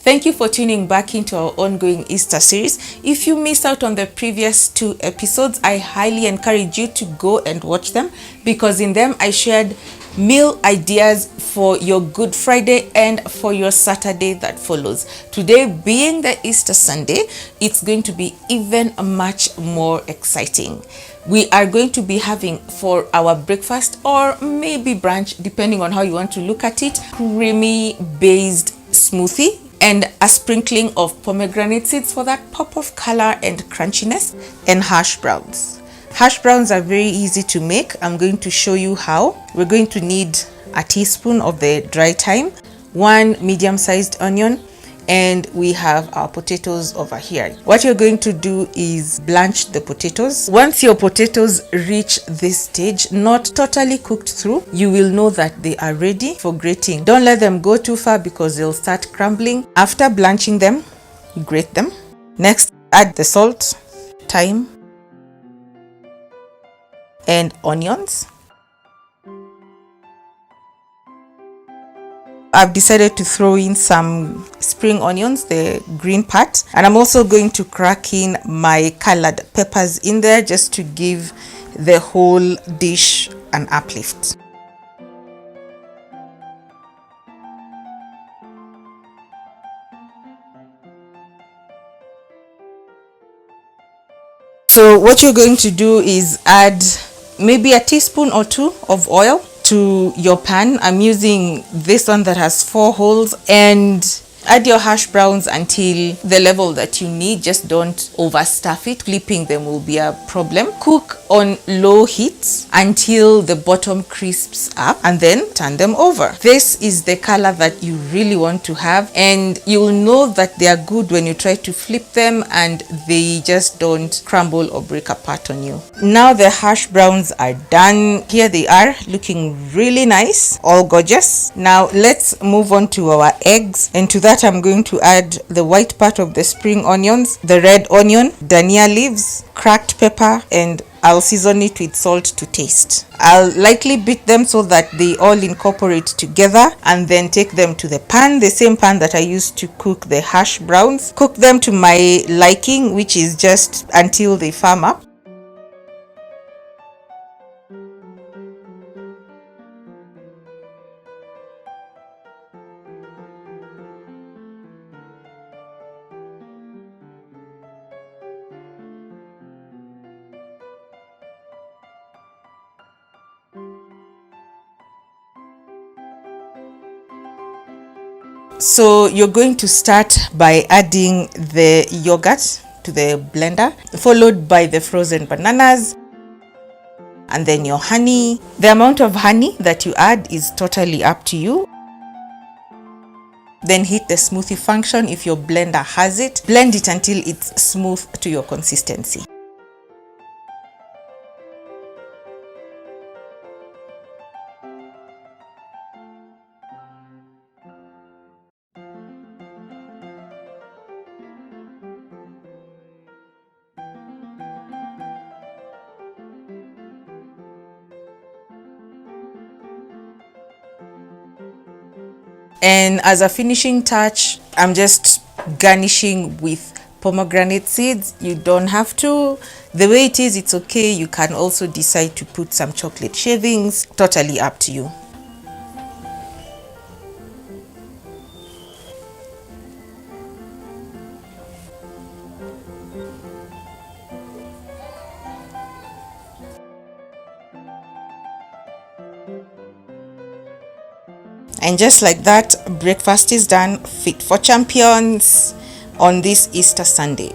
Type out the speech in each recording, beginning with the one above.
Thank you for tuning back into our ongoing Easter series. If you missed out on the previous 2 episodes, I highly encourage you to go and watch them, because in them I shared meal ideas for your Good Friday and for your Saturday that follows. Today being the Easter Sunday, it's going to be even much more exciting. We are going to be having for our breakfast, or maybe brunch, depending on how you want to look at it, creamy based smoothie and a sprinkling of pomegranate seeds for that pop of color and crunchiness, and hash browns. Hash browns are very easy to make. I'm going to show you how. We're going to need a teaspoon of the dry thyme, 1 medium-sized onion, and we have our potatoes over here. What you're going to do is blanch the potatoes. Once your potatoes reach this stage, not totally cooked through, you will know that they are ready for grating. Don't let them go too far because they'll start crumbling. After blanching them, grate them. Next, add the salt, thyme, and onions. I've decided to throw in some spring onions, the green part, and I'm also going to crack in my colored peppers in there just to give the whole dish an uplift. So what you're going to do is add maybe a teaspoon or 2 of oil to your pan. I'm using this one that has 4 holes, and add your hash browns until the level that you need. Just don't overstuff it. Flipping them will be a problem. Cook on low heat until the bottom crisps up, and then turn them over. This is the color that you really want to have, and you'll know that they are good when you try to flip them and they just don't crumble or break apart on you. Now the hash browns are done. Here they are, looking really nice, all gorgeous. Now let's move on to our eggs, and to that I'm going to add the white part of the spring onions, the red onion, dhania leaves, cracked pepper, and I'll season it with salt to taste. I'll lightly beat them so that they all incorporate together, and then take them to the pan, the same pan that I used to cook the hash browns. Cook them to my liking, which is just until they firm up. So you're going to start by adding the yogurt to the blender, followed by the frozen bananas, and then your honey. The amount of honey that you add is totally up to you. Then hit the smoothie function if your blender has it. Blend it until it's smooth to your consistency. And as a finishing touch, I'm just garnishing with pomegranate seeds. You don't have to. The way it is, it's okay. You can also decide to put some chocolate shavings. Totally up to you. And just like that, breakfast is done, fit for champions on this Easter Sunday.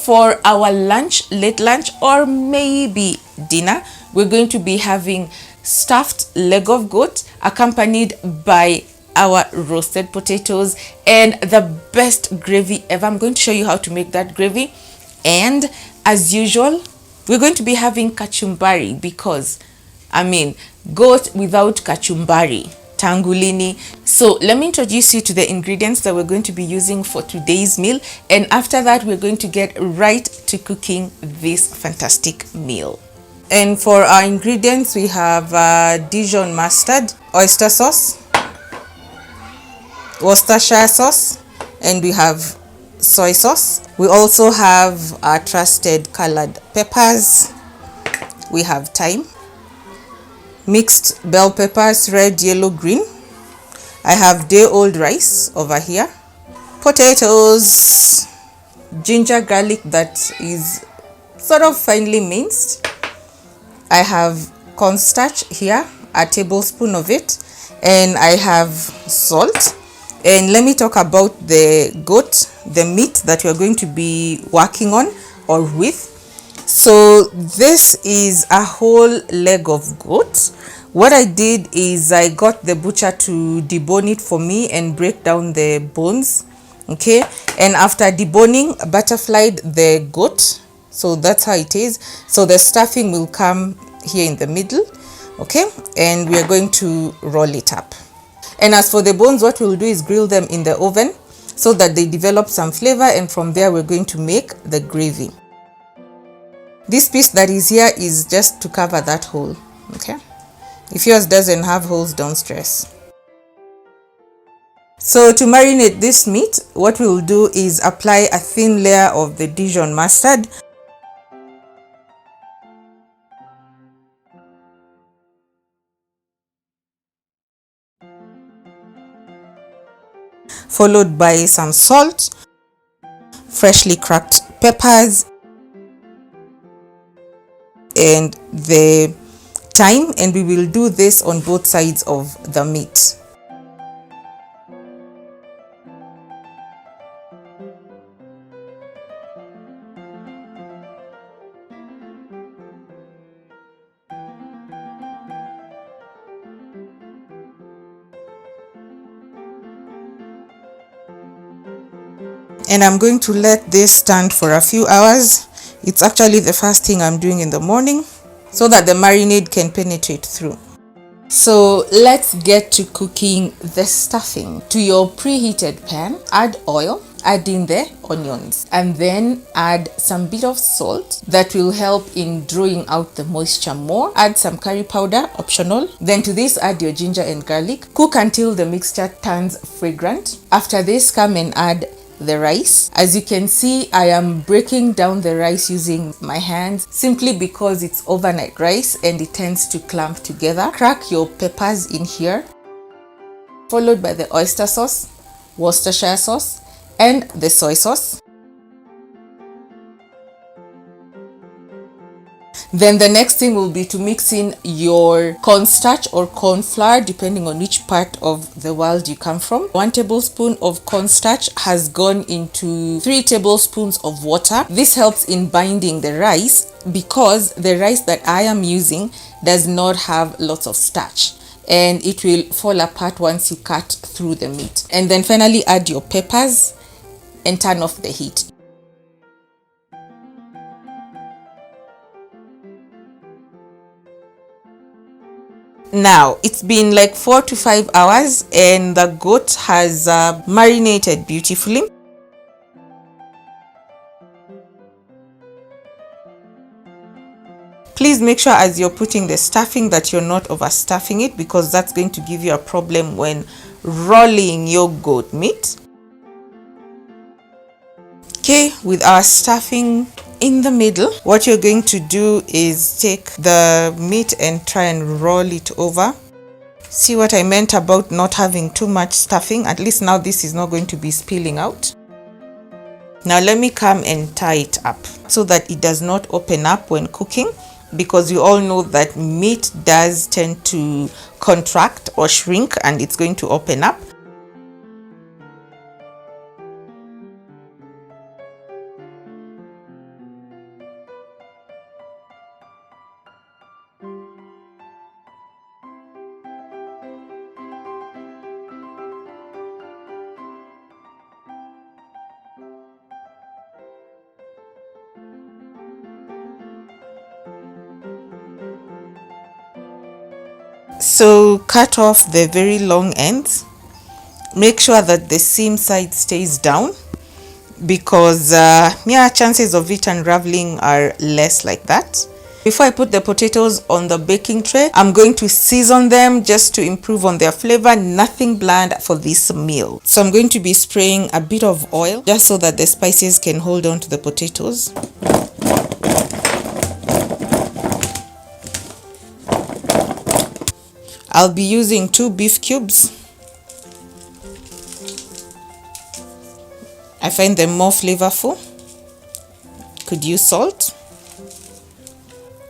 For our lunch, late lunch, or maybe dinner, we're going to be having stuffed leg of goat accompanied by our roasted potatoes and the best gravy ever. I'm going to show you how to make that gravy. And as usual, we're going to be having kachumbari because, I mean, goat without kachumbari, tangulini. So let me introduce you to the ingredients that we're going to be using for today's meal. And after that, we're going to get right to cooking this fantastic meal. And for our ingredients, we have Dijon mustard, oyster sauce, Worcestershire sauce, and we have soy sauce. We also have our trusted colored peppers. We have thyme, mixed bell peppers, red, yellow, green. I have day-old rice over here, potatoes, ginger garlic that is sort of finely minced. I have cornstarch here, a tablespoon of it, and I have salt. And let me talk about the goat, the meat that we're going to be working on or with. So this is a whole leg of goat. What I did is I got the butcher to debone it for me and break down the bones. Okay, and after deboning, butterflied the goat. So that's how it is. So the stuffing will come here in the middle. Okay, and we are going to roll it up. And as for the bones, what we'll do is grill them in the oven so that they develop some flavor, and from there we're going to make the gravy. This piece that is here is just to cover that hole. Okay, if yours doesn't have holes, don't stress. So to marinate this meat, what we'll do is apply a thin layer of the Dijon mustard, followed by some salt, freshly cracked peppers, and the thyme, and we will do this on both sides of the meat. And I'm going to let this stand for a few hours. It's actually the first thing I'm doing in the morning so that the marinade can penetrate through. So let's get to cooking the stuffing. To your preheated pan, add oil, add in the onions, and then add some bit of salt that will help in drawing out the moisture more. Add some curry powder, optional. Then to this, add your ginger and garlic. Cook until the mixture turns fragrant. After this, come and add the rice. As you can see, I am breaking down the rice using my hands simply because it's overnight rice and it tends to clump together. Crack your peppers in here, followed by the oyster sauce, Worcestershire sauce, and the soy sauce. Then the next thing will be to mix in your cornstarch or corn flour, depending on which part of the world you come from. 1 tablespoon of cornstarch has gone into 3 tablespoons of water. This helps in binding the rice because the rice that I am using does not have lots of starch, and it will fall apart once you cut through the meat. And then finally add your peppers and turn off the heat. Now it's been like 4 to 5 hours and the goat has marinated beautifully. Please make sure as you're putting the stuffing that you're not overstuffing it, because that's going to give you a problem when rolling your goat meat. Okay, with our stuffing in the middle, what you're going to do is take the meat and try and roll it over. See what I meant about not having too much stuffing? At least now this is not going to be spilling out. Now let me come and tie it up so that it does not open up when cooking, because you all know that meat does tend to contract or shrink and it's going to open up. So cut off the very long ends. Make sure that the seam side stays down, because yeah, chances of it unraveling are less like that. Before I put the potatoes on the baking tray, I'm going to season them just to improve on their flavor. Nothing bland for this meal. So I'm going to be spraying a bit of oil just so that the spices can hold on to the potatoes. I'll be using 2 beef cubes. I find them more flavorful. Could use salt,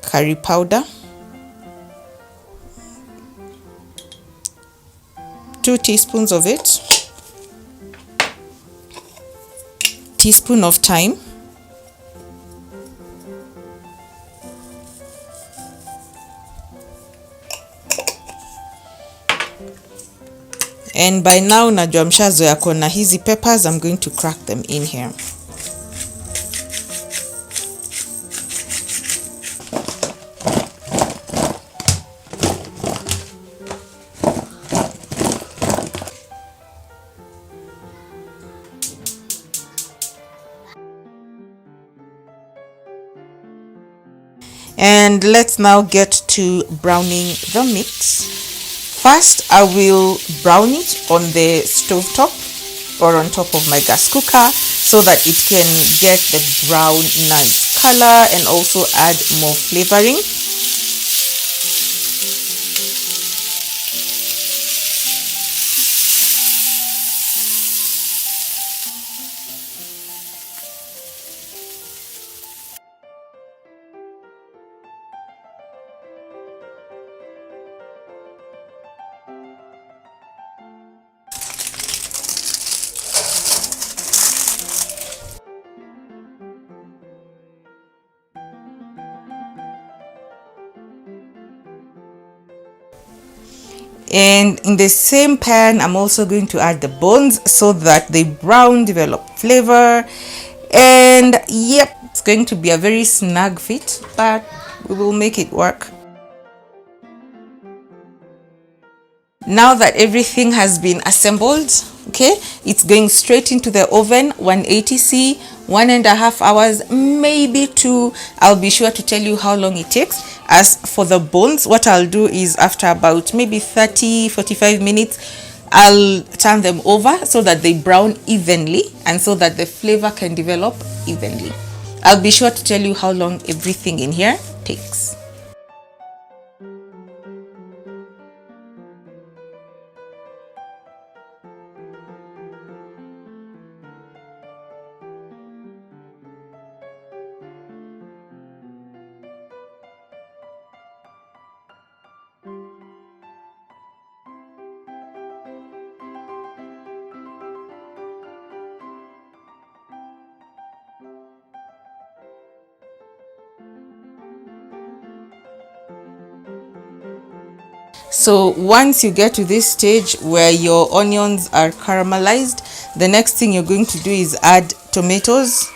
curry powder, 2 teaspoons of it, teaspoon of thyme, and by now najua mshazoea kona hizi peppers. I'm going to crack them in here. And let's now get to browning the mix. First, I will brown it on the stove top or on top of my gas cooker so that it can get the brown nice color and also add more flavoring. And in the same pan, I'm also going to add the bones so that they brown, develop flavor. And yep, it's going to be a very snug fit, but we will make it work. Now that everything has been assembled, okay, it's going straight into the oven, 180°, 1.5 hours, maybe 2. I'll be sure to tell you how long it takes. As for the bones, what I'll do is after about maybe 30-45 minutes, I'll turn them over so that they brown evenly and so that the flavor can develop evenly. I'll be sure to tell you how long everything in here takes. So once you get to this stage where your onions are caramelized, the next thing you're going to do is add tomatoes.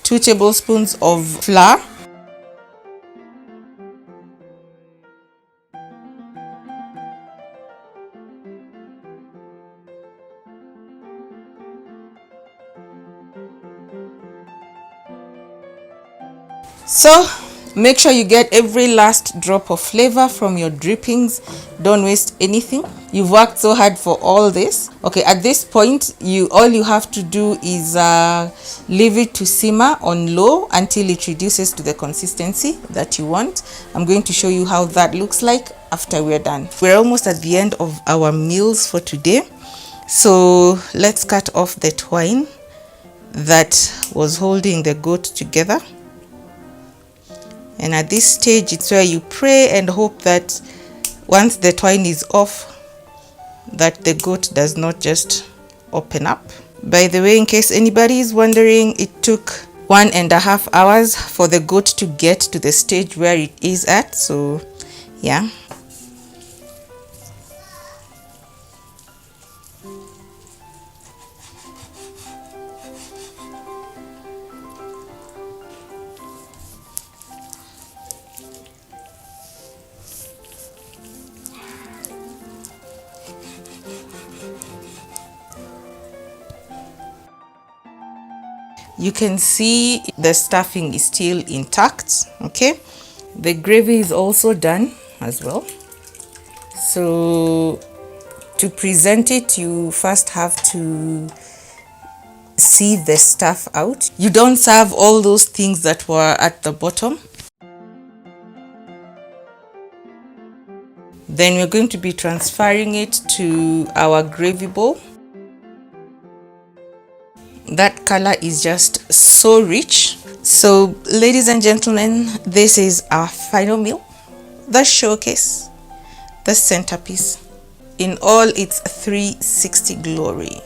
Two tablespoons of flour. So make sure you get every last drop of flavor from your drippings. Don't waste anything. You've worked so hard for all this. Okay, at this point, all you have to do is leave it to simmer on low until it reduces to the consistency that you want. I'm going to show you how that looks like after we're done. We're almost at the end of our meals for today. So let's cut off the twine that was holding the goat together. And at this stage, it's where you pray and hope that once the twine is off, that the goat does not just open up. By the way, in case anybody is wondering, it took 1.5 hours for the goat to get to the stage where it is at. So yeah. You can see the stuffing is still intact. Okay, the gravy is also done as well. So to present it, you first have to see the stuff out. You don't serve all those things that were at the bottom. Then we're going to be transferring it to our gravy bowl. That color is just so rich. So ladies and gentlemen, this is our final meal, the showcase, the centerpiece in all its 360 glory.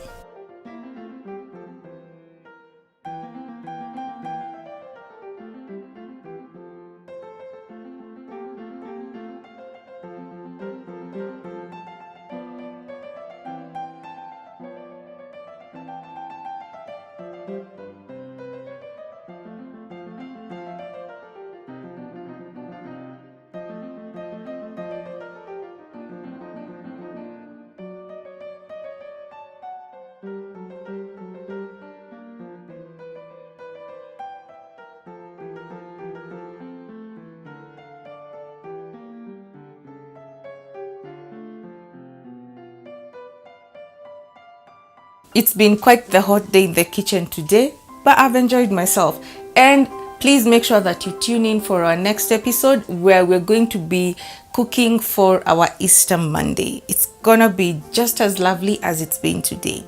It's been quite the hot day in the kitchen today, but I've enjoyed myself. And please make sure that you tune in for our next episode where we're going to be cooking for our Easter Monday. It's gonna be just as lovely as it's been today.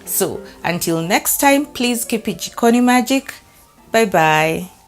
So until next time, please keep it Jikoni magic. Bye bye.